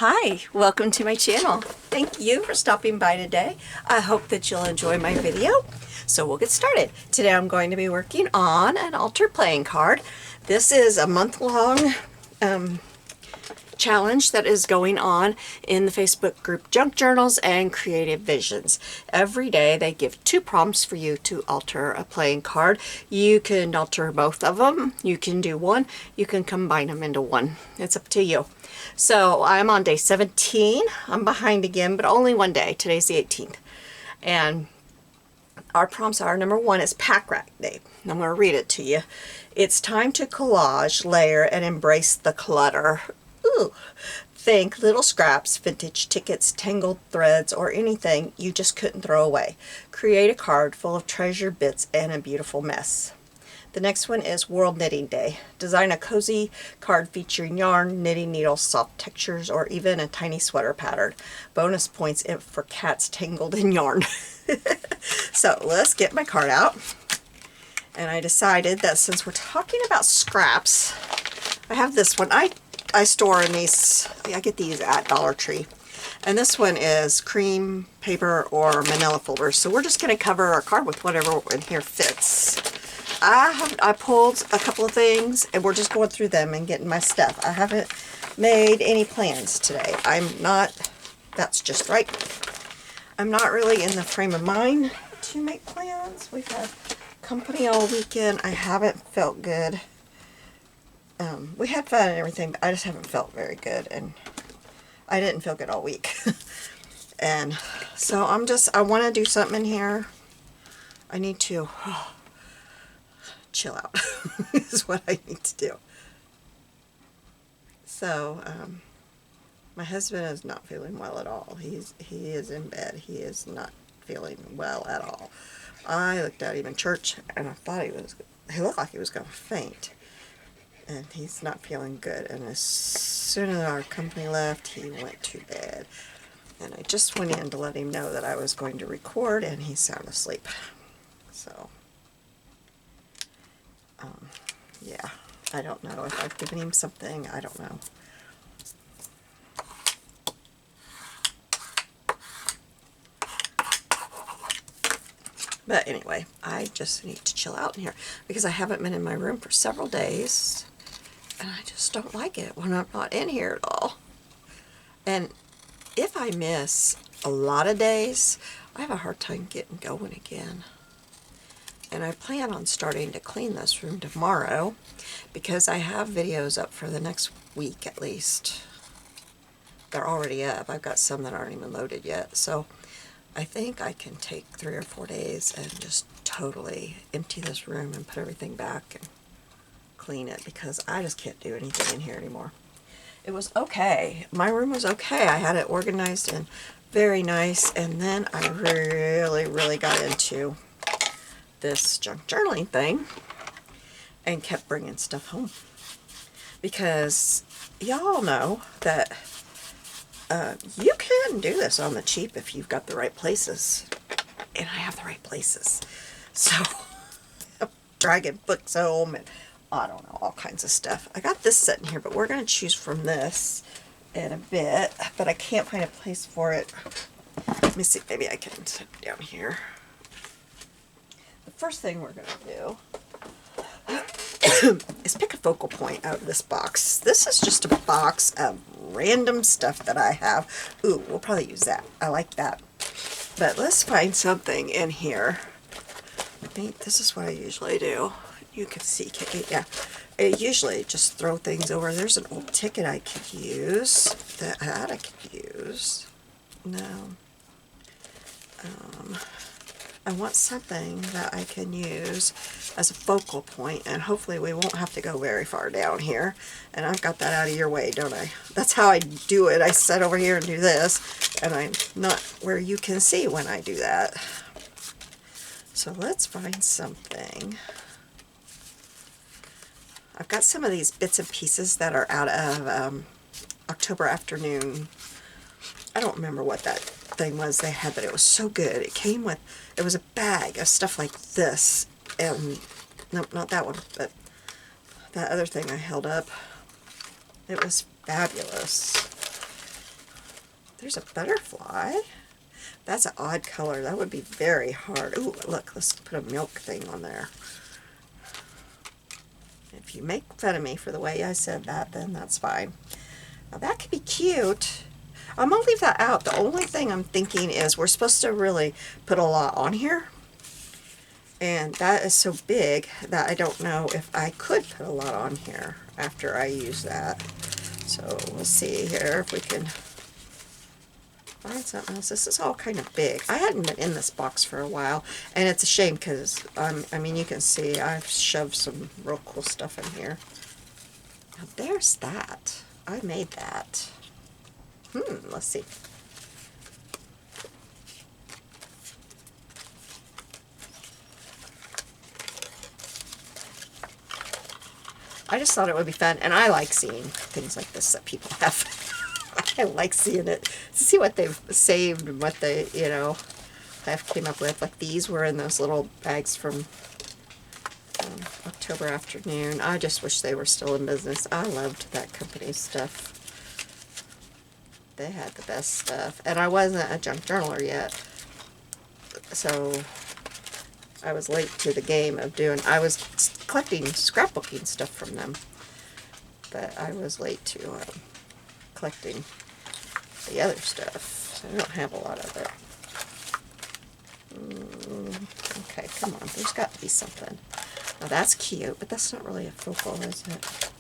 Hi, welcome to my channel. Thank you for stopping by today. I hope that you'll enjoy my video. So we'll get started. Today I'm going to be working on an altar playing card. This is a month-long challenge that is going on in the Facebook group Junk Journals and Creative Visions. Every day they give 2 prompts for you to alter a playing card. You can alter both of them. You can do one. You can combine them into one. It's up to you. So I'm on day 17. I'm behind again, but only one day. Today's the 18th. And our prompts are, number 1 is Pack Rat Day. I'm going to read it to you. It's time to collage, layer, and embrace the clutter. Ooh. Think little scraps, vintage tickets, tangled threads, or anything you just couldn't throw away. Create a card full of treasure bits and a beautiful mess. The next one is World Knitting Day. Design a cozy card featuring yarn, knitting needles, soft textures, or even a tiny sweater pattern. Bonus points for cats tangled in yarn. So let's get my card out. And I decided that since we're talking about scraps, I have this one. I store in these, I get these at Dollar Tree. And this one is cream paper or manila folders. So we're just going to cover our card with whatever in here fits. I pulled a couple of things and we're just going through them and getting my stuff. I haven't made any plans today. That's just right. I'm not really in the frame of mind to make plans. We've had company all weekend. I haven't felt good. We had fun and everything, but I just haven't felt very good, and I didn't feel good all week. And so I want to do something in here. I need to chill out is what I need to do. So, my husband is not feeling well at all. He is in bed. He is not feeling well at all. I looked at him in church and I thought he looked like he was going to faint. And he's not feeling good. And as soon as our company left, he went to bed. And I just went in to let him know that I was going to record, and he's sound asleep. So, yeah, I don't know if I've given him something. I don't know. But anyway, I just need to chill out in here because I haven't been in my room for several days. And I just don't like it when I'm not in here at all. And if I miss a lot of days, I have a hard time getting going again. And I plan on starting to clean this room tomorrow because I have videos up for the next week at least. They're already up. I've got some that aren't even loaded yet. So I think I can take 3 or 4 days and just totally empty this room and put everything back and clean it, because I just can't do anything in here anymore. It was okay. My room was okay. I had it organized and very nice, and then I really got into this junk journaling thing and kept bringing stuff home, because y'all know that you can do this on the cheap if you've got the right places, and I have the right places. So I'm dragging books home and I don't know, all kinds of stuff. I got this set in here, but we're going to choose from this in a bit, but I can't find a place for it. Let me see, maybe I can set it down here. The first thing we're going to do is pick a focal point out of this box. This is just a box of random stuff that I have. Ooh, we'll probably use that. I like that. But let's find something in here. I think this is what I usually do. You can see, yeah. I usually just throw things over. There's an old ticket I could use. That I could use. No. I want something that I can use as a focal point, and hopefully we won't have to go very far down here. And I've got that out of your way, don't I? That's how I do it. I sit over here and do this, and I'm not where you can see when I do that. So let's find something. I've got some of these bits and pieces that are out of October Afternoon. I don't remember what that thing was they had, but it was so good. It was a bag of stuff like this, and no, not that one, but that other thing I held up. It was fabulous. There's a butterfly. That's an odd color. That would be very hard. Ooh, look, let's put a milk thing on there. If you make fun of me for the way I said that, then that's fine. Now that could be cute. I'm going to leave that out. The only thing I'm thinking is we're supposed to really put a lot on here. And that is so big that I don't know if I could put a lot on here after I use that. So we'll see here if we can find something else. This is all kind of big. I hadn't been in this box for a while, and it's a shame because, I mean, you can see I've shoved some real cool stuff in here. Now there's that. I made that. Let's see. I just thought it would be fun, and I like seeing things like this that people have. I like seeing it, to see what they've saved and what they, you know, have came up with. Like these were in those little bags from October Afternoon. I just wish they were still in business. I loved that company's stuff. They had the best stuff. And I wasn't a junk journaler yet, so I was late to the game of doing, I was collecting scrapbooking stuff from them, but I was late to collecting the other stuff, so I don't have a lot of it. Okay, come on, there's got to be something. Now that's cute, but that's not really a focal, is it?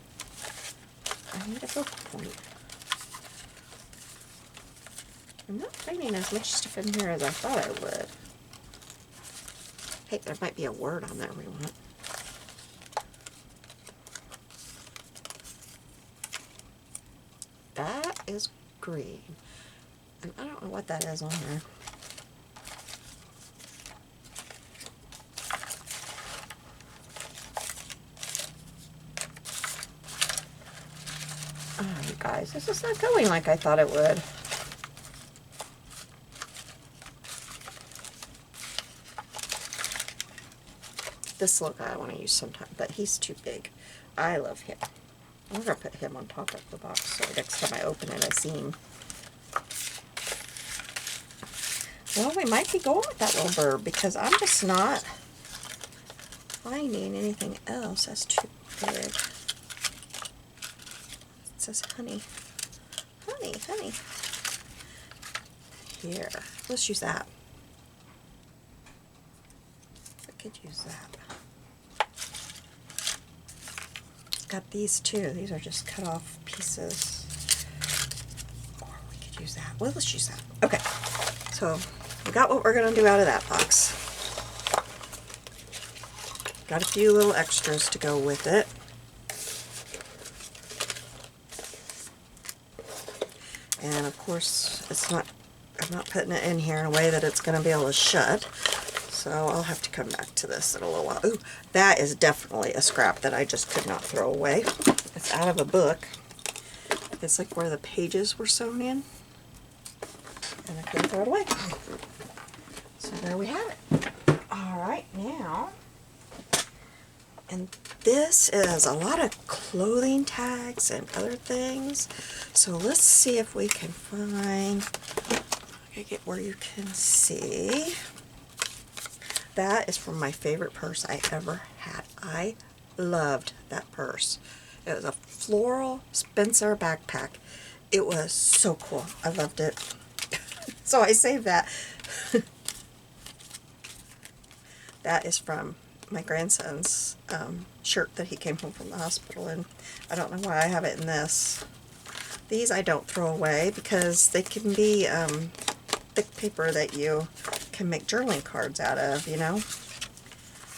I need a focal point. I'm not finding as much stuff in here as I thought I would. Hey, there might be a word on there we want. That is green. And I don't know what that is on there. Oh, you guys, this is not going like I thought it would. This little guy I want to use sometime, but he's too big. I love him. I'm going to put him on top of the box so next time I open it I see him. Well, we might be going with that little bird because I'm just not finding anything else that's too big. It says honey. Honey, honey. Here, let's use that. I could use that. Got these too. These are just cut off pieces. Or we could use that. Well, let's use that. Okay. So we got what we're going to do out of that box. Got a few little extras to go with it. And of course, it's not, I'm not putting it in here in a way that it's going to be able to shut. So I'll have to come back to this in a little while. Ooh, that is definitely a scrap that I just could not throw away. It's out of a book. It's like where the pages were sewn in. And I couldn't throw it away. So there we have it. Alright, now, and this is a lot of clothing tags and other things. So let's see if we can find, I get where you can see. That is from my favorite purse I ever had. I loved that purse. It was a floral Spencer backpack. It was so cool. I loved it. So I saved that. That is from my grandson's shirt that he came home from the hospital in. I don't know why I have it in this. These I don't throw away because they can be thick paper that you can make journaling cards out of, you know.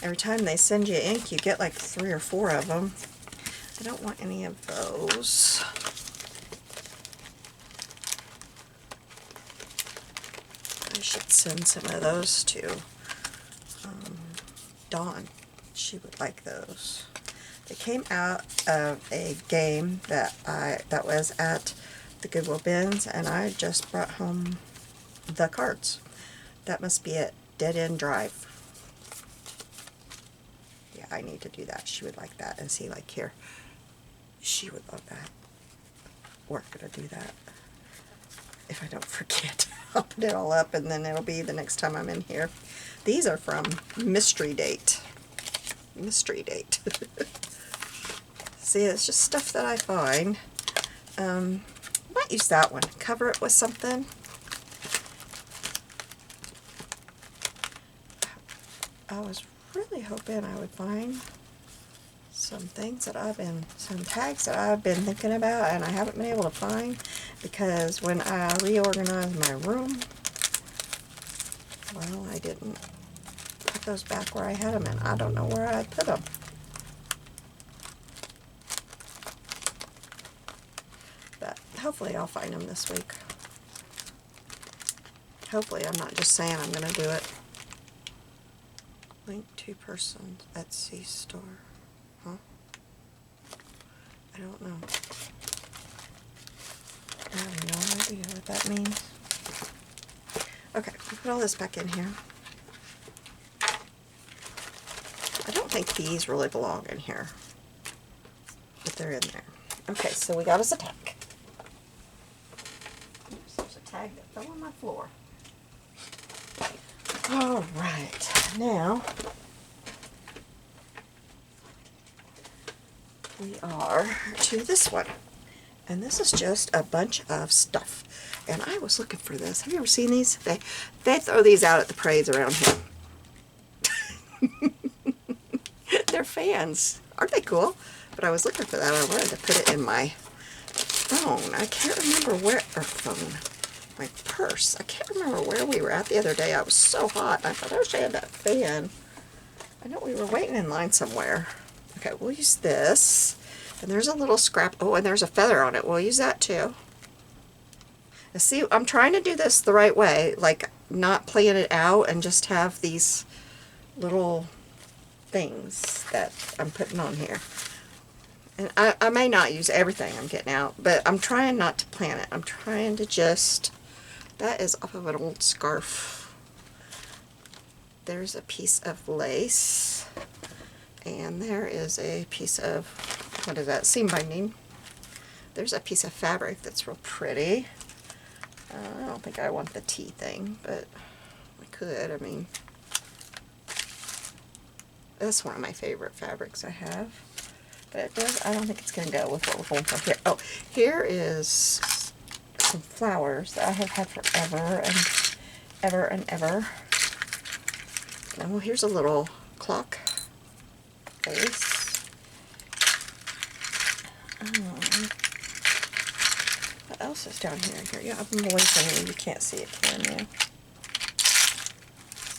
Every time they send you ink, you get like 3 or 4 of them. I don't want any of those. I should send some of those to Dawn. She would like those. They came out of a game that was at the Goodwill bins, and I just brought home the cards. That must be it. Dead End Drive. Yeah, I need to do that. She would like that. And see, like here, she would love that. We're gonna do that. If if I don't forget. I'll put it all up and then it'll be the next time I'm in here. These are from Mystery Date. Mystery Date. See, it's just stuff that I find. Might use that one. Cover it with something. I was really hoping I would find some things that some tags that I've been thinking about and I haven't been able to find, because when I reorganized my room, well, I didn't put those back where I had them, and I don't know where I put them. But hopefully I'll find them this week. Hopefully I'm not just saying I'm going to do it. Link to person's Etsy store. Huh? I don't know. I have no idea what that means. Okay, I'll put all this back in here. I don't think these really belong in here, but they're in there. Okay, so we got us a tag. Oops, there's a tag that fell on my floor. All right, now we are to this one, and this is just a bunch of stuff. And I was looking for this. Have you ever seen these? They throw these out at the parades around here. They're fans. Aren't they cool? But I was looking for that. I wanted to put it in my phone. I can't remember where, or phone, my purse. I can't remember where we were at the other day. I was so hot. I thought I wish I had that fan. I know we were waiting in line somewhere. Okay, we'll use this. And there's a little scrap. Oh, and there's a feather on it. We'll use that too. Now see, I'm trying to do this the right way, like not plan it out and just have these little things that I'm putting on here. And I may not use everything I'm getting out, but I'm trying not to plan it. I'm trying to just, that is off of an old scarf. There's a piece of lace, and there is a piece of, what is that, seam binding. There's a piece of fabric that's real pretty. I don't think I want the tea thing, but I could. I mean, that's one of my favorite fabrics I have. But it does, I don't think it's going to go with what we're going for here. Oh, here is some flowers that I have had forever and ever and ever. Oh, here's a little clock face. What else is down here? Yeah, I'm away from you. You can't see it, can you?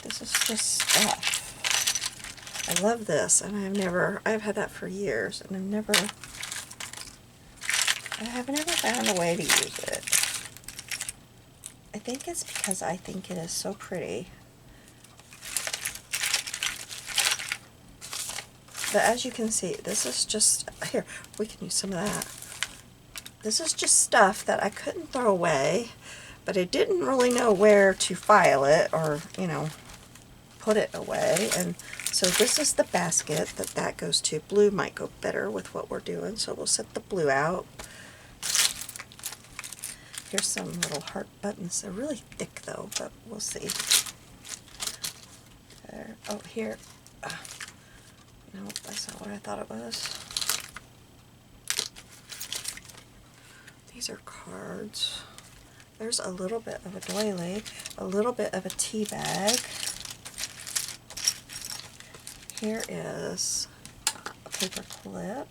This is just stuff. I love this, and I've had that for years, and I have never found a way to use it. I think it's because I think it is so pretty. But as you can see, this is just, here, we can use some of that. This is just stuff that I couldn't throw away, but I didn't really know where to file it or, you know, put it away. And so this is the basket that goes to. Blue might go better with what we're doing, so we'll set the blue out. Here's some little heart buttons. They're really thick though, but we'll see. There. Oh, here. No, that's not what I thought it was. These are cards. There's a little bit of a doily, a little bit of a tea bag. Here is a paper clip.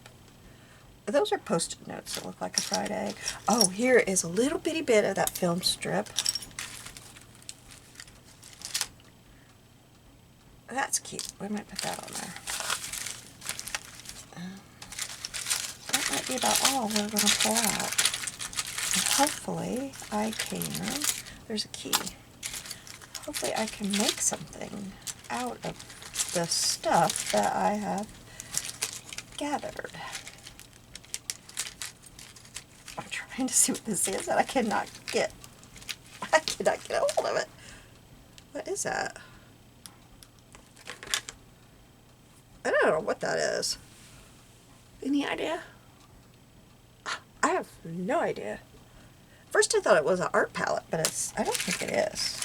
Those are Post-it notes that look like a fried egg. Oh, here is a little bitty bit of that film strip. That's cute. We might put that on there. That might be about all we're going to pull out. And hopefully I can, there's a key. Hopefully I can make something out of the stuff that I have gathered. I'm trying to see what this is and I cannot get a hold of it. What is that? I don't know what that is. Any idea? I have no idea. First I thought it was an art palette, but I don't think it is.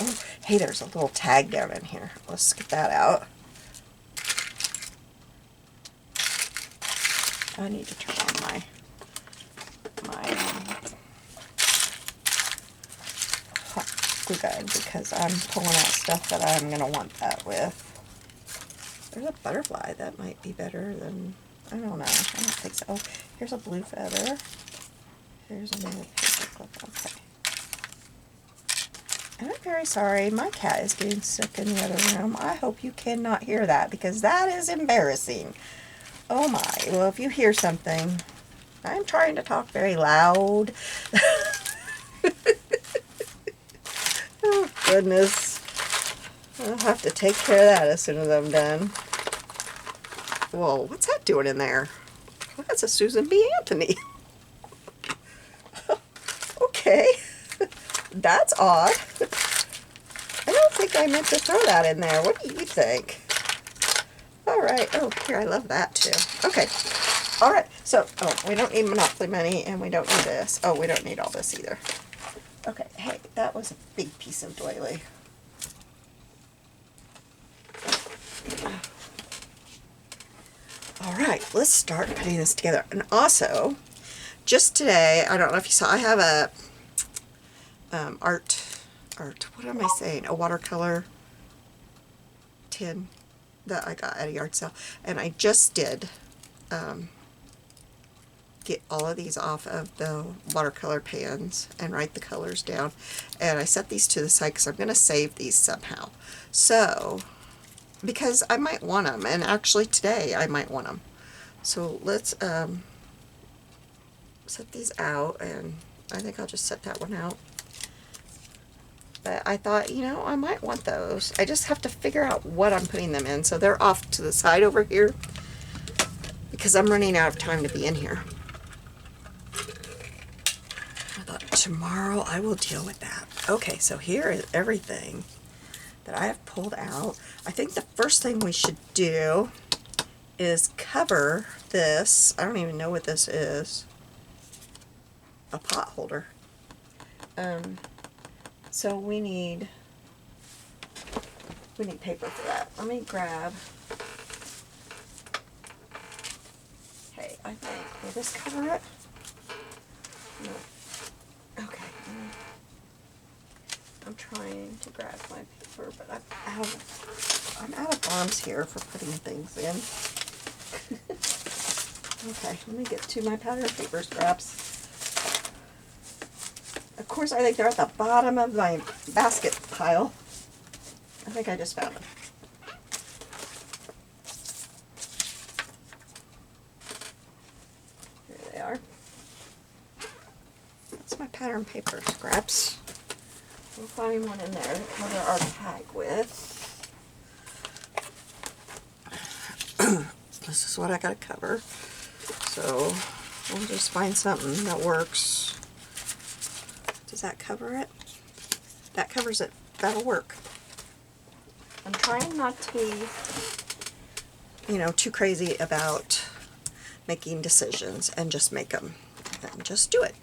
Oh, hey, there's a little tag down in here. Let's get that out. I need to turn on my hot glue gun because I'm pulling out stuff that I'm going to want that with. There's a butterfly. That might be better than, I don't know. I don't think so. Oh, here's a blue feather. Here's another paper clip. Okay. And I'm very sorry. My cat is getting sick in the other room. I hope you cannot hear that because that is embarrassing. Oh my. Well, if you hear something, I'm trying to talk very loud. Oh, goodness. I'll have to take care of that as soon as I'm done. Whoa, what's that doing in there? Well, that's a Susan B. Anthony. Okay. That's odd. I don't think I meant to throw that in there. What do you think? All right. Oh, here, I love that too. Okay. All right. So, oh, we don't need Monopoly money, and we don't need this. Oh, we don't need all this either. Okay. Hey, that was a big piece of doily. All right. Let's start putting this together. And also, just today, I don't know if you saw, I have a what am I saying? A watercolor tin that I got at a yard sale, and I just did get all of these off of the watercolor pans and write the colors down, and I set these to the side because I'm going to save these somehow. So, because I might want them, and actually today I might want them. So let's set these out, and I think I'll just set that one out. But I thought, you know, I might want those. I just have to figure out what I'm putting them in. So they're off to the side over here because I'm running out of time to be in here. I thought tomorrow I will deal with that. Okay, so here is everything that I have pulled out. I think the first thing we should do is cover this. I don't even know what this is. A pot holder. So we need paper for that. Let me grab, hey, I think, will this cover it? No. Okay. I'm trying to grab my paper, but I'm out of arms here for putting things in. Okay, let me get to my pattern paper scraps. Of course, I think they're at the bottom of my basket pile. I think I just found them. Here they are. That's my pattern paper scraps. We'll find one in there to cover our tag with. This is what I gotta cover. So we'll just find something that works. Does that cover it? That covers it. That'll work. I'm trying not to be, you know, too crazy about making decisions and just make them and just do it.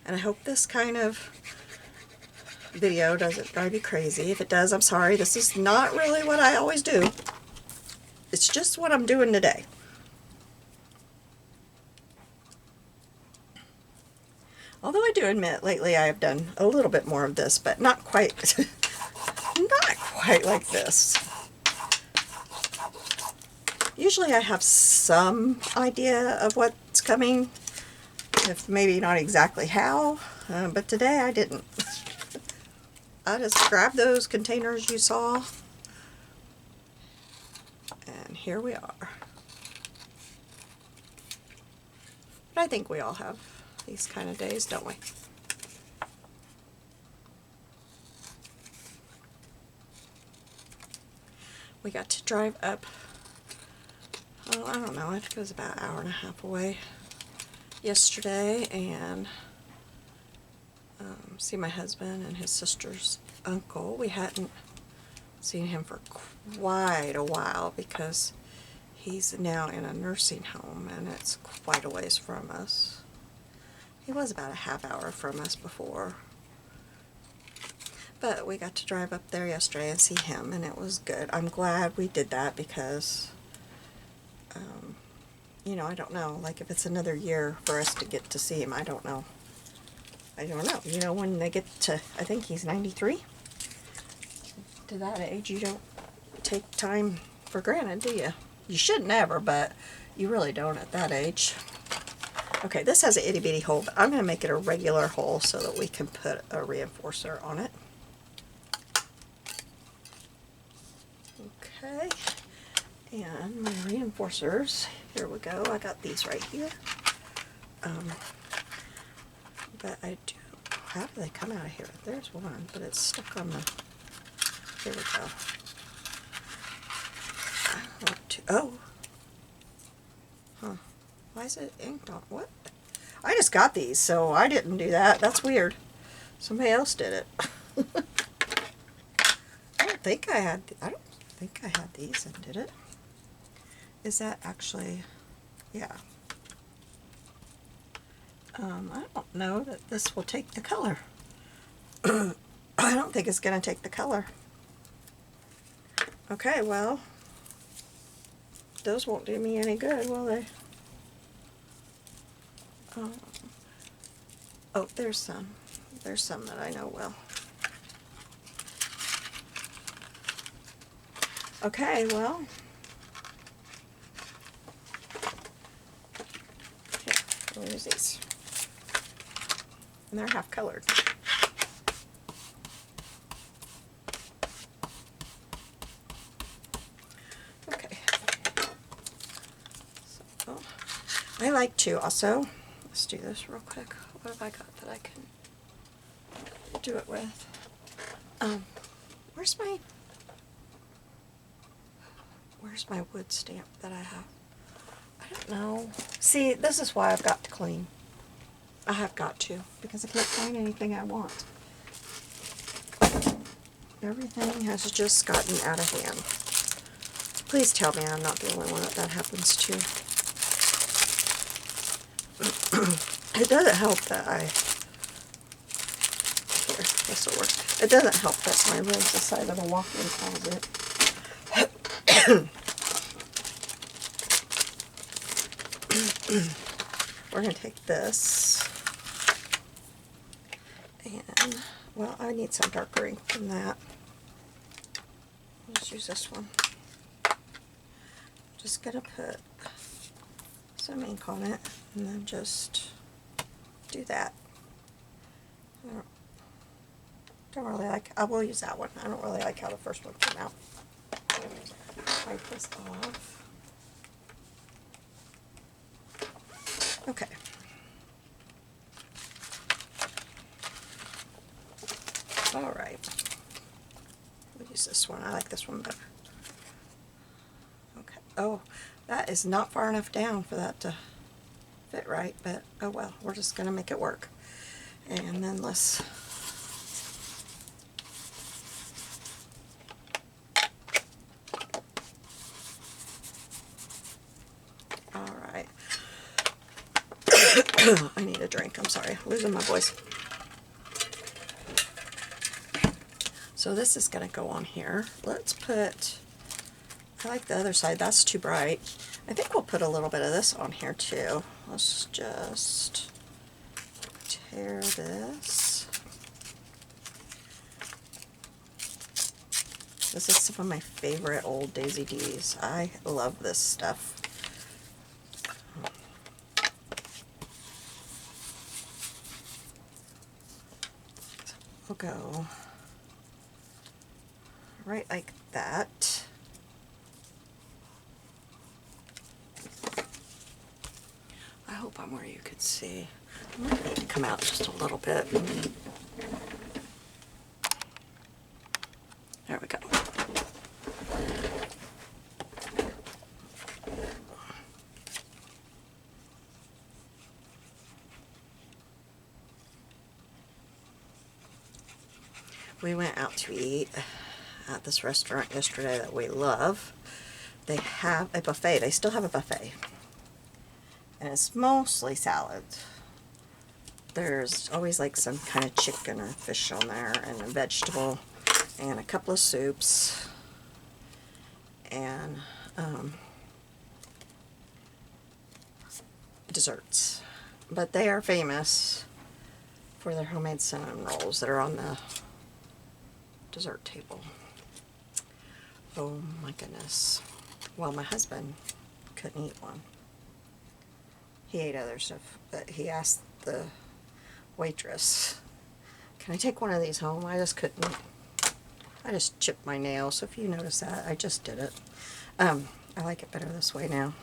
And I hope this kind of video doesn't drive you crazy. If it does, I'm sorry. This is not really what I always do. It's just what I'm doing today. Although I do admit lately I have done a little bit more of this, but not quite not quite like this. Usually I have some idea of what's coming, if maybe not exactly how, but today I didn't. I just grabbed those containers you saw, and here we are. But I think we all have these kind of days, don't we? We got to drive up, oh, I don't know, it was about an hour and a half away yesterday, and see my husband and his sister's uncle. We hadn't seen him for quite a while because he's now in a nursing home and it's quite a ways from us. He was about a half hour from us before. But we got to drive up there yesterday and see him, and it was good. I'm glad we did that because, you know, I don't know. Like, if it's another year for us to get to see him, I don't know. I don't know. You know, when they get to, I think he's 93. To that age, you don't take time for granted, do you? You should never, but you really don't at that age. Okay, this has an itty bitty hole, but I'm going to make it a regular hole so that we can put a reinforcer on it. Okay, and my reinforcers, here we go. I got these right here. But I do, how do they come out of here? There's one, but it's stuck on the, here we go. Oh, huh, why is it inked on, what? I just got these, so I didn't do that. That's weird. Somebody else did it. I don't think I had these and did it. Is that actually, yeah. I don't know that this will take the color. I don't think it's going to take the color. Okay, well, those won't do me any good, will they? Oh, there's some. There's some that I know will. Okay, well, here, we'll use these. And they're half colored. Okay. So, I like to also, let's do this real quick. What have I got that I can do it with? Where's my wood stamp that I have? I don't know. See, this is why I've got to clean. I have got to, because I can't find anything I want. Everything has just gotten out of hand. Please tell me I'm not the only one that happens to. It doesn't help that here, this will work. It doesn't help that my room's the side of the walk-in closet. We're going to take this, and, well, I need some darker ink than that. Let's use this one. Just going to put some ink on it, and then just do that. I don't really like, I will use that one. I don't really like how the first one came out. Wipe this off. Okay. All right. We'll use this one. I like this one better. Okay. Oh, that is not far enough down for that to fit right, but oh well, we're just going to make it work. And then let's I need a drink. I'm sorry. I'm losing my voice. So this is going to go on here. Let's put, I like the other side. That's too bright. I think we'll put a little bit of this on here too. Let's just tear this. This is some of my favorite old Daisy D's. I love this stuff. We'll go right like that. I hope I'm where you could see. I might need to come out just a little bit. There we go. We went out to eat at this restaurant yesterday that we love. They have a buffet. They still have a buffet. And it's mostly salads. There's always like some kind of chicken or fish on there, and a vegetable, and a couple of soups, and desserts. But they are famous for their homemade cinnamon rolls that are on the dessert table. Oh my goodness. Well, my husband couldn't eat one. He ate other stuff, but he asked the waitress, "Can I take one of these home?" I just couldn't. I just chipped my nail, so if you notice that, I just did it. I like it better this way now.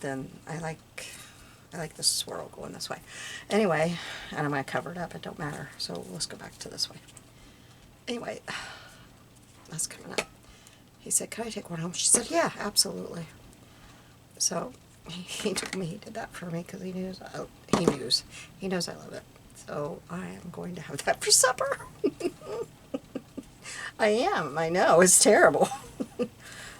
Then I like the swirl going this way. Anyway, and I'm going to cover it up. It don't matter. So let's go back to this way. Anyway, that's coming up. He said, "Can I take one home?" She said, "Yeah, absolutely." So he told me he did that for me because he knows I love it. So I am going to have that for supper. I am. I know. It's terrible.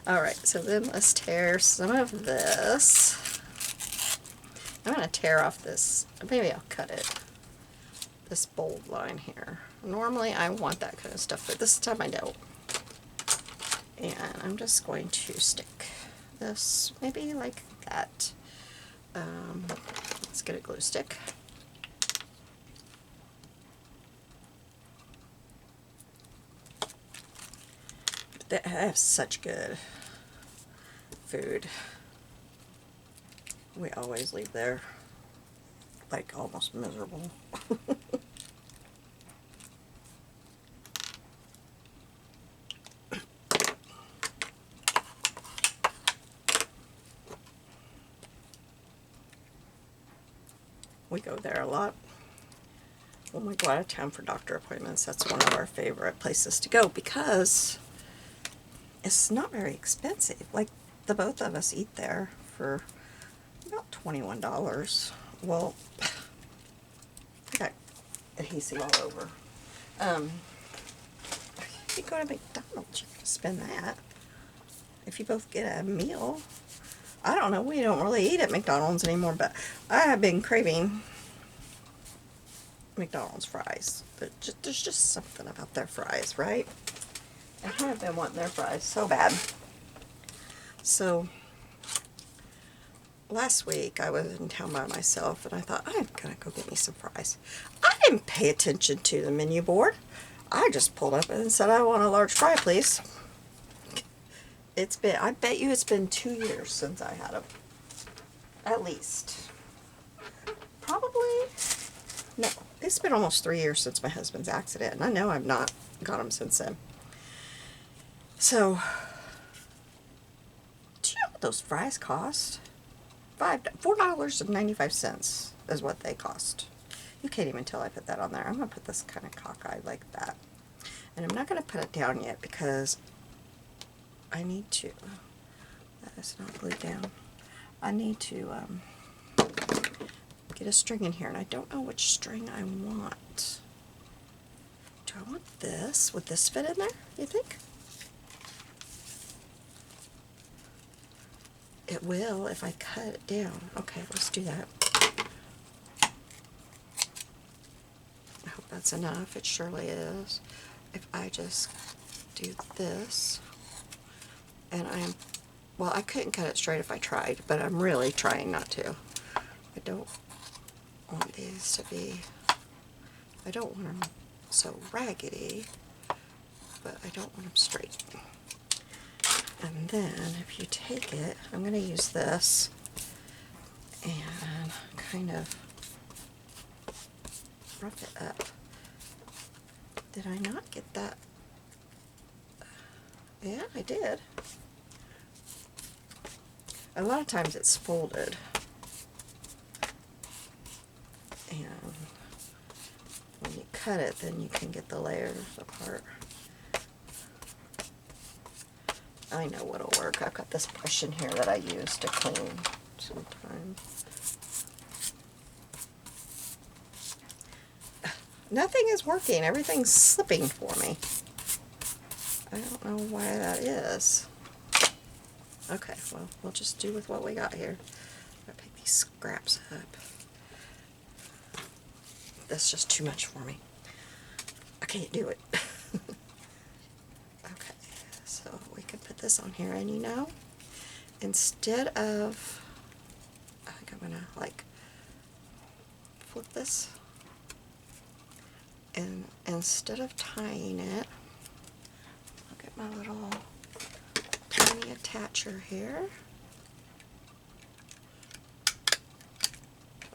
All right. So then let's tear some of this. I'm going to tear off this. Maybe I'll cut it. This bold line here. Normally I want that kind of stuff, but this time I don't. And I'm just going to stick this maybe like that. Let's get a glue stick. They have such good food. We always leave there like almost miserable. We go there a lot. When we go out of town for doctor appointments, that's one of our favorite places to go because it's not very expensive. Like, the both of us eat there for about $21. Well, I got adhesive all over. If you go to McDonald's, you can spend that. If you both get a meal. I don't know, we don't really eat at McDonald's anymore, but I have been craving McDonald's fries. There's just something about their fries, right? I have been wanting their fries so bad. So, last week I was in town by myself, and I thought, I'm going to go get me some fries. I didn't pay attention to the menu board. I just pulled up and said, "I want a large fry, please." I bet you it's been 2 years since I had them. At least. Probably, no, it's been almost 3 years since my husband's accident, and I know I've not got them since then. So, do you know what those fries cost? $4.95 is what they cost. You can't even tell I put that on there. I'm going to put this kind of cockeyed like that. And I'm not going to put it down yet because I need to, that is not glued down. I need to get a string in here, and I don't know which string I want. Do I want this? Would this fit in there, you think? It will if I cut it down. Okay, let's do that. I hope that's enough. It surely is. If I just do this. And well, I couldn't cut it straight if I tried, but I'm really trying not to. I don't want these to be, I don't want them so raggedy, but I don't want them straight. And then if you take it, I'm going to use this and kind of rough it up. Did I not get that? Yeah, I did. A lot of times it's folded. And when you cut it, then you can get the layers apart. I know what'll work. I've got this brush in here that I use to clean sometimes. Nothing is working. Everything's slipping for me. I don't know why that is. Okay, well, we'll just do with what we got here. I'll pick these scraps up. That's just too much for me. I can't do it. Okay, so we can put this on here, and you know, instead of, I think I'm gonna like flip this, and instead of tying it, I'll get my little tiny attacher here.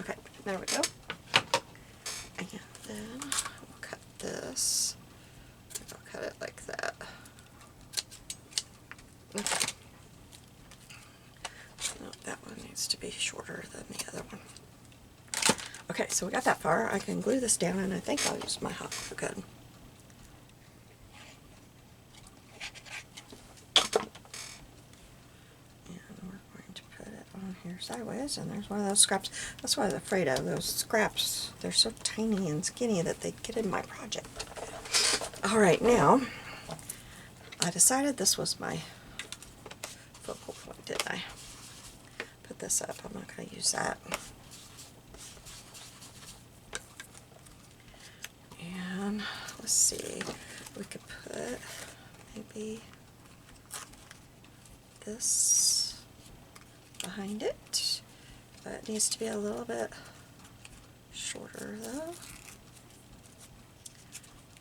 Okay, there we go. And then we'll cut this. I'll cut it like that. Okay. No, that one needs to be shorter than the other one. Okay, so we got that far. I can glue this down, and I think I'll use my hot glue gun. And we're going to put it on here sideways, and there's one of those scraps. That's what I was afraid of, those scraps. They're so tiny and skinny that they get in my project. All right, now, I decided this was my focal point, didn't I? Put this up. I'm not going to use that. And let's see, we could put maybe this behind it, but it needs to be a little bit shorter though.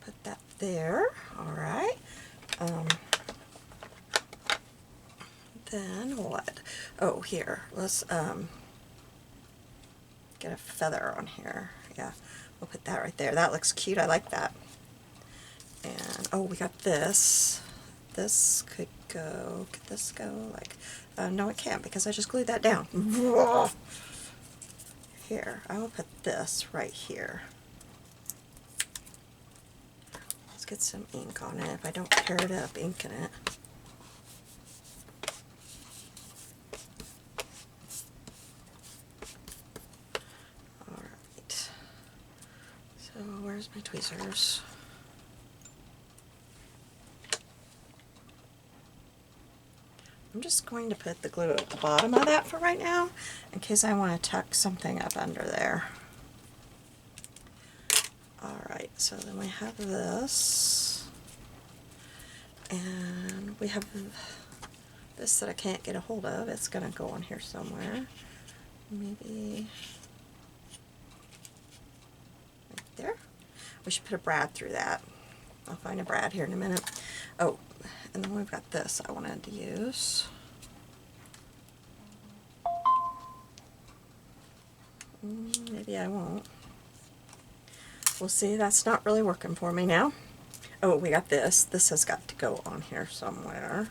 Put that there. All right. Then what? Oh, here. Let's get a feather on here. Yeah, we'll put that right there. That looks cute. I like that. And oh, we got this. This could go. Could this go like? No, it can't because I just glued that down. Here, I will put this right here. Let's get some ink on it. If I don't tear it up, inking it. All right. So where's my tweezers? I'm just going to put the glue at the bottom of that for right now, in case I want to tuck something up under there. Alright, so then we have this, and we have this that I can't get a hold of. It's going to go on here somewhere. Maybe right there. We should put a brad through that. I'll find a brad here in a minute. Oh, and then we've got this I wanted to use. Maybe I won't. We'll see. That's not really working for me now. Oh, we got this. This has got to go on here somewhere.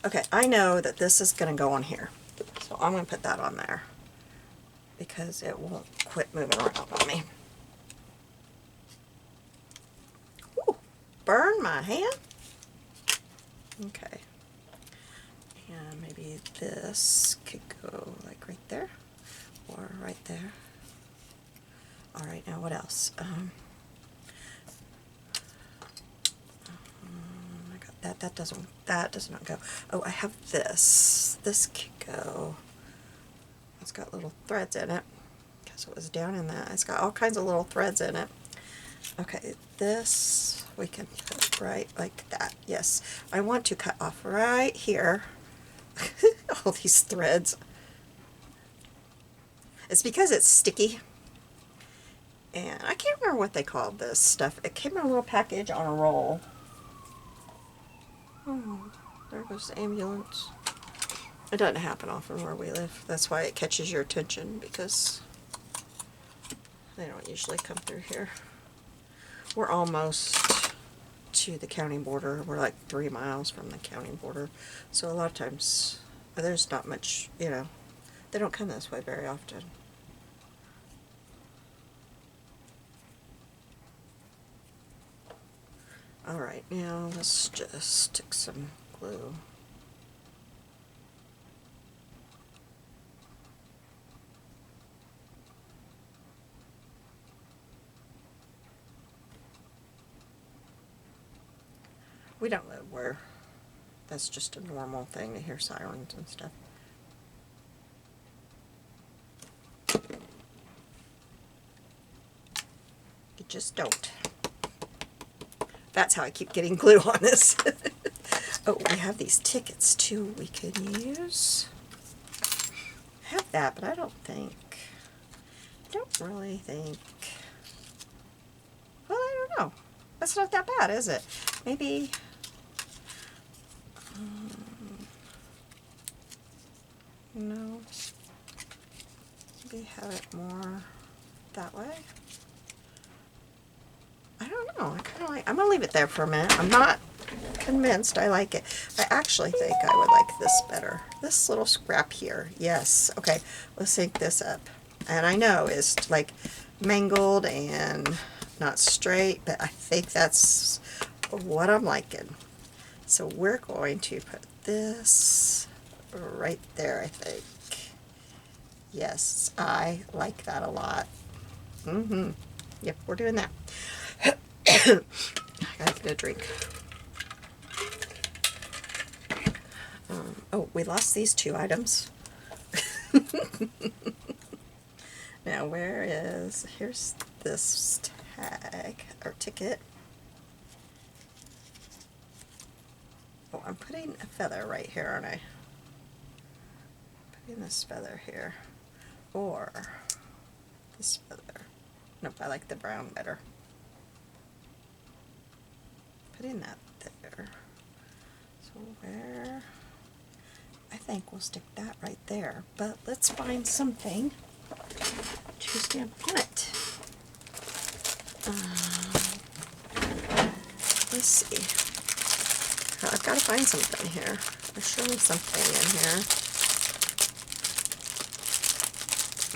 Okay, I know that this is going to go on here. So I'm going to put that on there because it won't quit moving around on me. Ooh, burn my hand. Okay. And maybe this could go like right there or right there. All right, now what else? I got that. That does not go. Oh, I have this. This could go. It's got little threads in it because it was down in that. It's got all kinds of little threads in it. Okay, this we can put right like that. Yes, I want to cut off right here. All these threads. It's because it's sticky. And I can't remember what they called this stuff. It came in a little package on a roll. Oh, there goes the ambulance. It doesn't happen often where we live. That's why it catches your attention, because they don't usually come through here. We're almost to the county border. We're like 3 miles from the county border. So a lot of times there's not much, you know, they don't come this way very often. Alright, now let's just stick some glue. We don't live where that's just a normal thing to hear sirens and stuff. You just don't. That's how I keep getting glue on this. Oh, we have these tickets too we could use. I have that, but I don't really think, well, I don't know. That's not that bad, is it? Maybe, no, maybe have it more that way. I don't know. I kind of like, I'm going to leave it there for a minute. I'm not convinced I like it. I actually think I would like this better. This little scrap here. Yes. Okay, let's sync this up. And I know it's like mangled and not straight, but I think that's what I'm liking. So we're going to put this right there, I think. Yes, I like that a lot. Yep, we're doing that. I gotta get a drink. Oh, we lost these 2 items. Now, here's this tag, or ticket. Oh, I'm putting a feather right here, aren't I? Putting this feather here. Or this feather. Nope, I like the brown better. Putting that there. So I think we'll stick that right there. But let's find something to stamp on it. Let's see. I've got to find something here. There's surely something in here.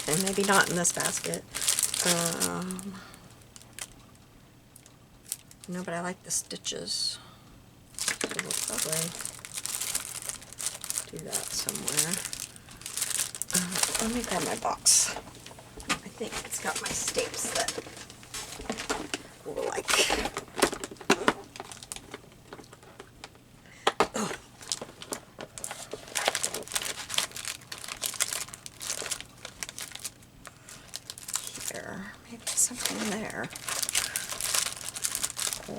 And maybe not in this basket. No, but I like the stitches. So we'll probably do that somewhere. Let me grab my box. I think it's got my stamps that we'll like. Oh. Here, maybe something there. Or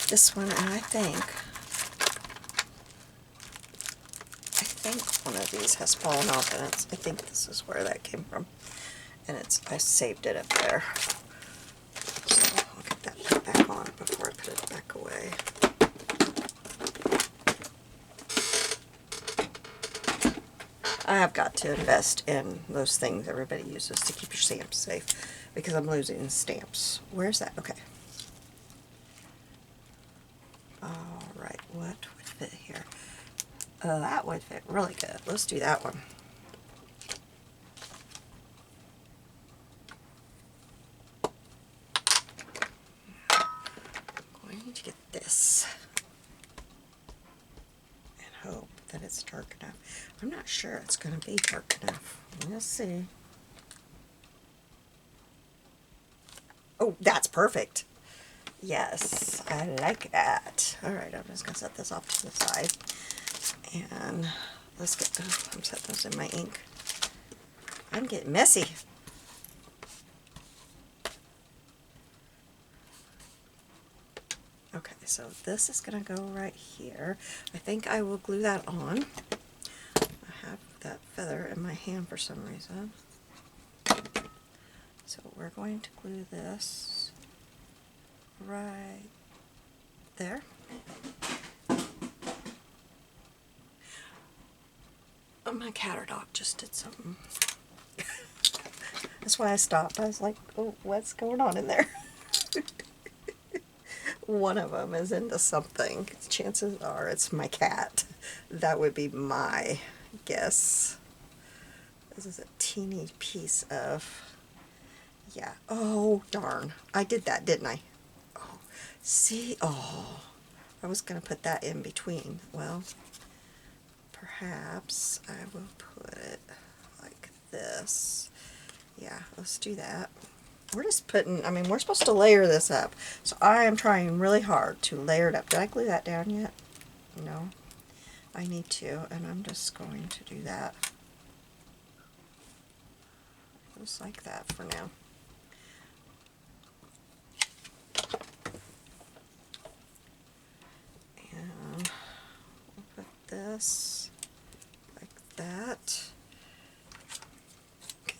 this one, and I think one of these has fallen off, and I think this is where that came from. And I saved it up there. So I'll get that put back on before I put it back away. I have got to invest in those things everybody uses to keep your stamps safe, because I'm losing stamps. Where's that? Okay. Alright, what would fit here? That would fit really good. Let's do that one. I'm going to get this and hope that it's dark enough. I'm not sure it's going to be dark enough. We'll see. Oh, that's perfect. Yes, I like that. Alright, I'm just going to set this off to the side. And let's get, I'm setting those in my ink. I'm getting messy. Okay, so this is going to go right here. I think I will glue that on. I have that feather in my hand for some reason. So we're going to glue this right there. Oh, my cat or dog just did something. That's why I stopped. I was like, oh, what's going on in there? One of them is into something. Chances are it's my cat. That would be my guess. This is a teeny piece of, yeah. Oh, darn. I did that, didn't I? Oh, see? Oh, I was going to put that in between. Well, perhaps I will put it like this. Yeah, let's do that. we're just putting, I mean, we're supposed to layer this up. So I am trying really hard to layer it up. Did I glue that down yet? No. I need to, and I'm just going to do that. Just like that for now. And we'll put this like that.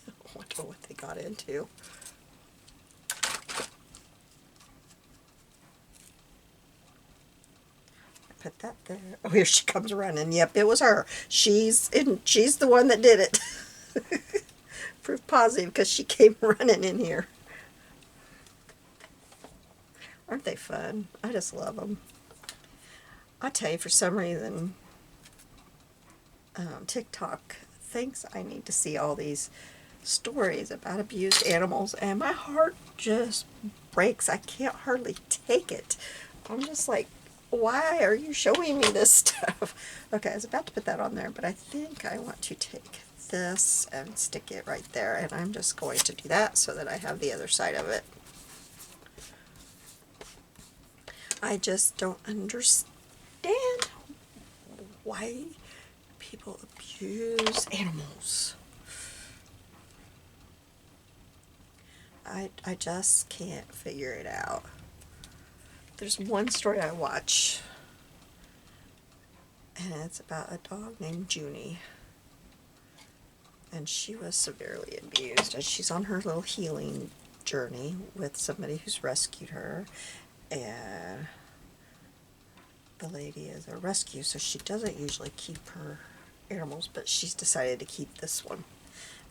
I wonder what they got into. Put that there. Oh, here she comes running. Yep, it was her. She's the one that did it. Proof positive, because she came running in here. Aren't they fun? I just love them. I tell you, for some reason, TikTok thinks I need to see all these stories about abused animals, and my heart just breaks. I can't hardly take it. I'm just like, why are you showing me this stuff? Okay, I was about to put that on there, but I think I want to take this and stick it right there, and I'm just going to do that so that I have the other side of it. I just don't understand why people abuse animals. I just can't figure it out. There's one story I watch, and it's about a dog named Junie. And she was severely abused, and she's on her little healing journey with somebody who's rescued her, and the lady is a rescue, so she doesn't usually keep her animals, but she's decided to keep this one,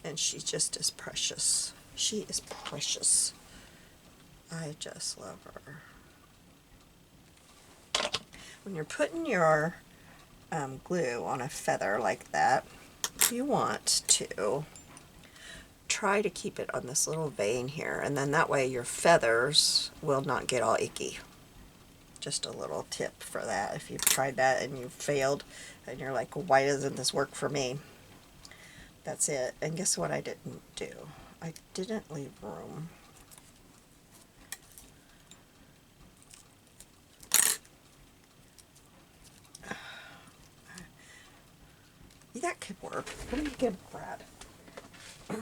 and she just is precious. She is precious. I just love her. When you're putting your glue on a feather like that, you want to try to keep it on this little vein here, and then that way your feathers will not get all icky. Just a little tip for that. If you've tried that and you've failed and you're like, why doesn't this work for me? That's it. And guess what I didn't do? I didn't leave room. That could work. Let me get Brad. I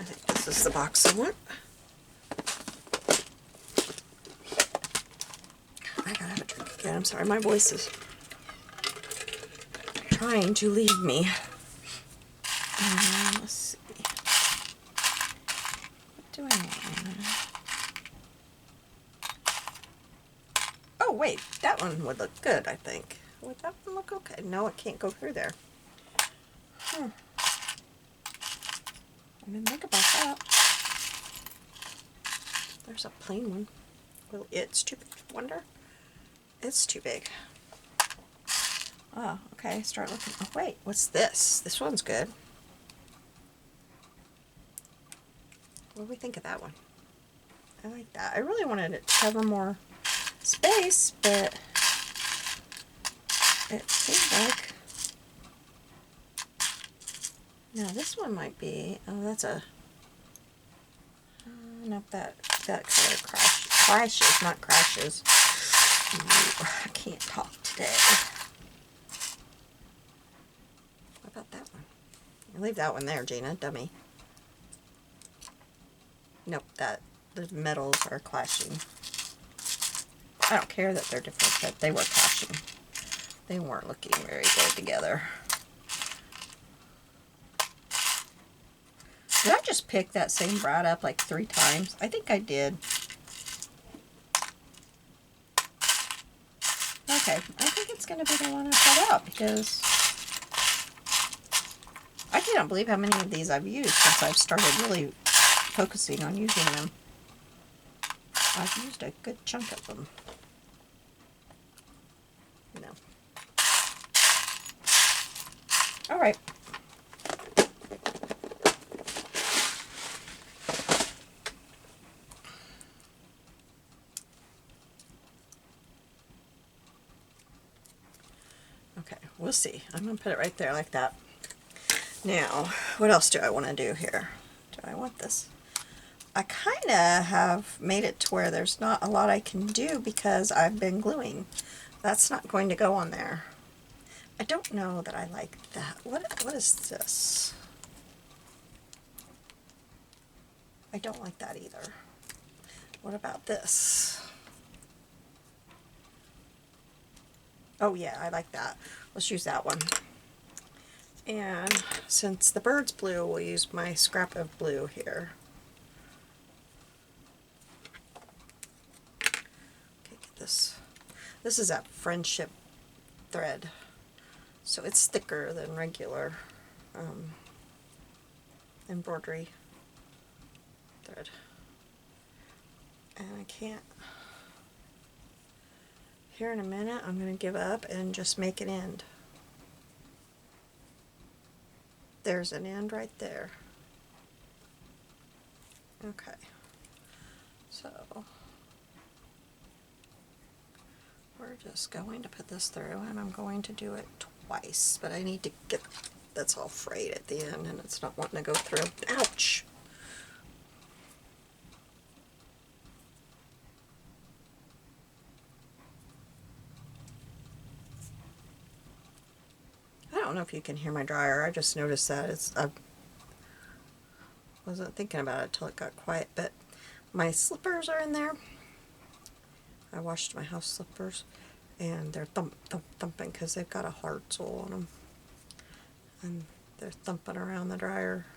think this is the box I want. I gotta have a drink again. I'm sorry, my voice is trying to leave me. Let's see. What do I want? Oh, wait. That one would look good, I think. Would that one look okay? No, it can't go through there. I didn't think about that. There's a plain one. Well, it's too big. Wonder? It's too big. Oh, okay. Start looking. Oh, wait. What's this? This one's good. What do we think of that one? I like that. I really wanted it to cover more space, but it seems like... Now this one might be... Oh, that's a... nope, that color clashes, not crashes. Ooh, I can't talk today. What about that one? Leave that one there, Gina, dummy. Nope, the metals are clashing. I don't care that they're different, but they were clashing. They weren't looking very good together. Did I just pick that same brad up like 3 times? I think I did. Okay, I think it's going to be the one I cut out because I cannot believe how many of these I've used since I've started really focusing on using them. I've used a good chunk of them. No. All right. Okay, we'll see. I'm going to put it right there like that. Now, what else do I want to do here? Do Do I want this? I kind of have made it to where there's not a lot I can do because I've been gluing. That's not going to go on there. I don't know that I like that. What is this? I don't like that either. What about this? Oh yeah, I like that. Let's use that one. And since the bird's blue, we'll use my scrap of blue here. Okay, get this. This is that friendship thread. So it's thicker than regular embroidery thread. And I can't. Here in a minute, I'm going to give up and just make an end. There's an end right there. Okay. So we're just going to put this through, and I'm going to do it twice, but I need to get that's all frayed at the end and it's not wanting to go through. Ouch! I don't know if you can hear my dryer. I just noticed that I wasn't thinking about it till it got quiet, but my slippers are in there. I washed my house slippers and they're thumping because they've got a hard sole on them. And they're thumping around the dryer.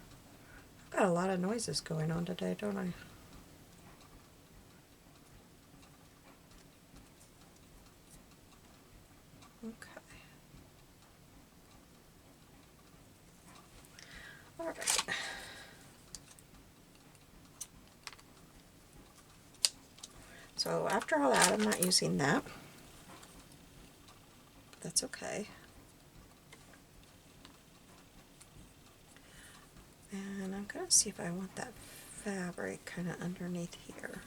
I've got a lot of noises going on today, don't I? Okay. Alright. So after all that, I'm not using that. That's okay. And I'm going to see if I want that fabric kind of underneath here.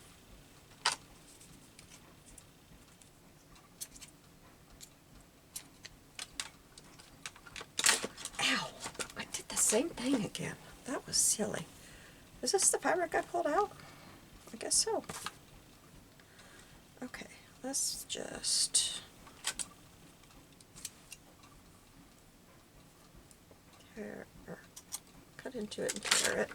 Ow! I did the same thing again. That was silly. Is this the fabric I pulled out? I guess so. Okay, let's just cut into it and tear it.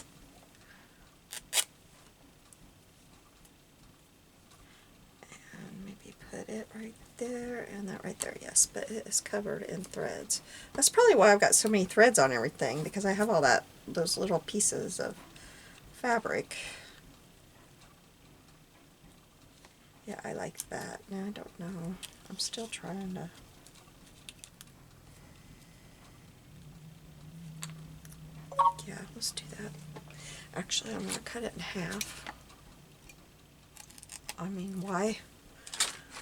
And maybe put it right there and that right there, yes, but it is covered in threads. That's probably why I've got so many threads on everything, because I have all those little pieces of fabric. Yeah, I like that. Now I don't know. I'm still trying to. Yeah, let's do that. Actually, I'm going to cut it in half. I mean, why?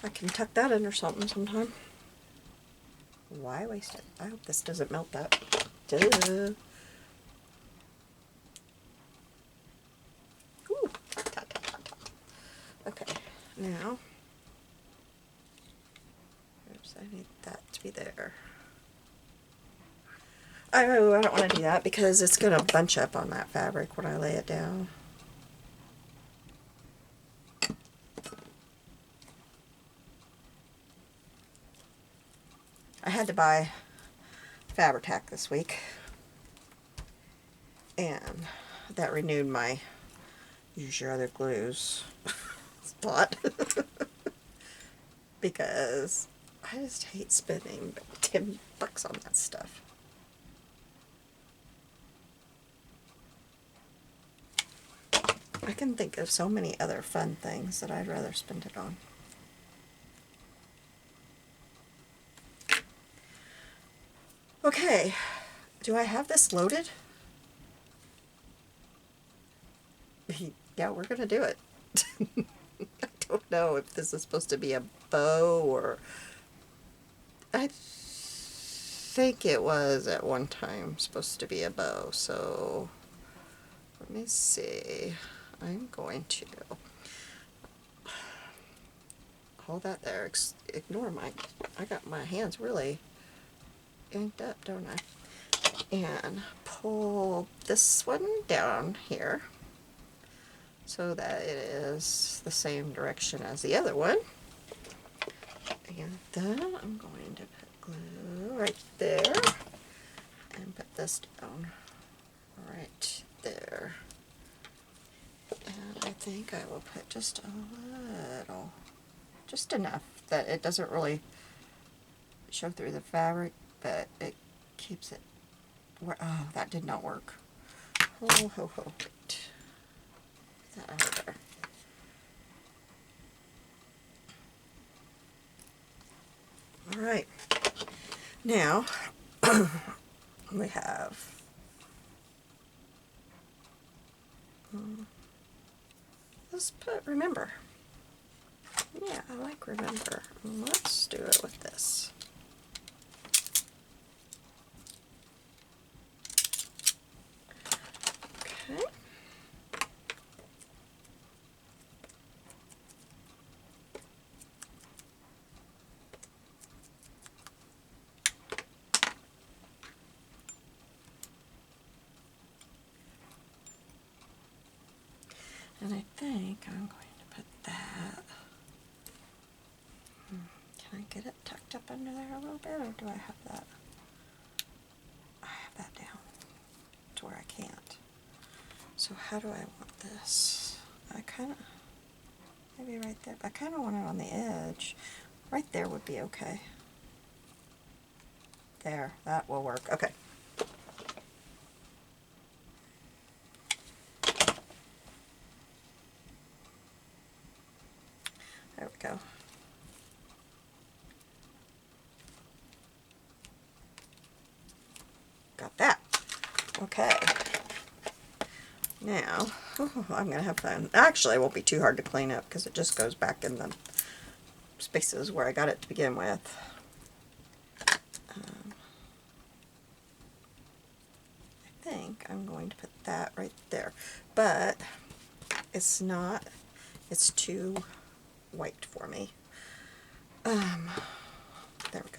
I can tuck that under something sometime. Why waste it? I hope this doesn't melt that. Duh. Ooh. Ta, ta, ta, ta. Okay, now. Oops, I need that to be there. Oh, I don't want to do that because it's going to bunch up on that fabric when I lay it down. I had to buy Fabri-Tac this week, and that renewed my use your other glues thought because I just hate spending $10 on that stuff. I can think of so many other fun things that I'd rather spend it on. Okay, do I have this loaded? Yeah, we're gonna do it. I don't know if this is supposed to be a bow or... I think it was at one time supposed to be a bow, so let me see. I'm going to hold that there. Ignore I got my hands really inked up, don't I? And pull this one down here so that it is the same direction as the other one. And then I'm going to put glue right there and put this down right there. And I think I will put just a little, just enough that it doesn't really show through the fabric, but it keeps it where, oh, that did not work. Ho, ho, ho. Put that over there. All right. Now, we have let's put remember. Yeah, I like remember. Let's do it with this. Okay. And I think I'm going to put that. Can I get it tucked up under there a little bit, or do I have that? I have that down to where I can't. So how do I want this? I kind of, maybe right there. I kind of want it on the edge. Right there would be okay. There, that will work. Okay. There we go. Got that. Okay. Now, I'm going to have fun. Actually, it won't be too hard to clean up because it just goes back in the spaces where I got it to begin with. I think I'm going to put that right there. But it's not, it's too white for me. There we go.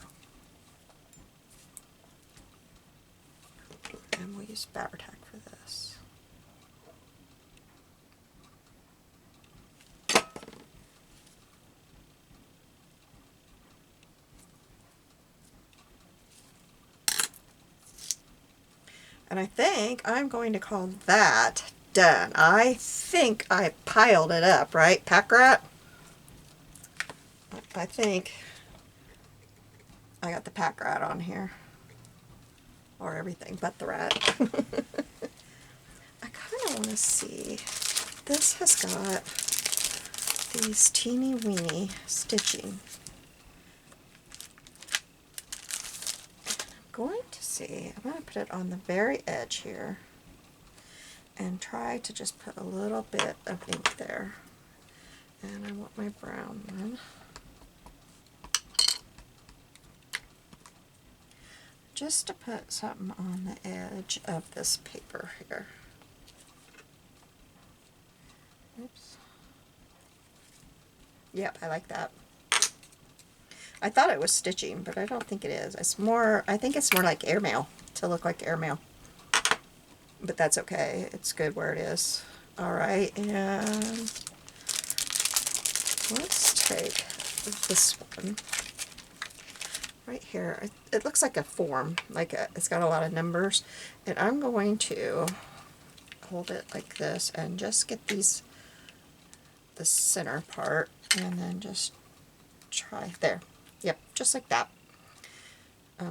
And we'll use Fabri-Tac for this. And I think I'm going to call that done. I think I piled it up, right, Pack Rat? I think I got the Pack Rat on here. Or everything but the rat. I kind of want to see. This has got these teeny weeny stitching. I'm going to see. I'm going to put it on the very edge here and try to just put a little bit of ink there. And I want my brown one. Just to put something on the edge of this paper here. Oops. Yep, I like that. I thought it was stitching, but I don't think it is. It's more, I think it's more like airmail, to look like airmail. But that's okay. It's good where it is. Alright, and let's take this one. Right here, it looks like a form, like it's got a lot of numbers, and I'm going to hold it like this and just get these, the center part, and then just try there. Yep, just like that. I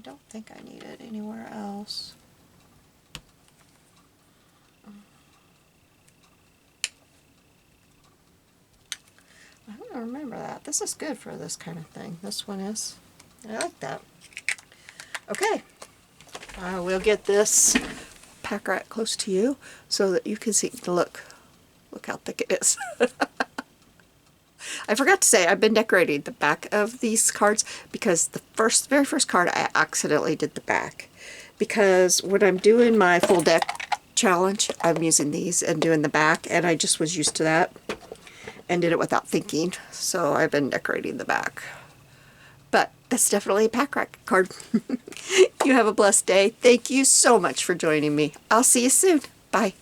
don't think I need it anywhere else. I don't remember that. This is good for this kind of thing. This one is. I like that. Okay. We'll get this Pack Rat close to you so that you can see. Look how thick it is. I forgot to say, I've been decorating the back of these cards because the very first card I accidentally did the back. Because when I'm doing my full deck challenge, I'm using these and doing the back, and I just was used to that and did it without thinking. So I've been decorating the back. But That's definitely a pack rat card. You have a blessed day. Thank you so much for joining me. I'll see you soon. Bye.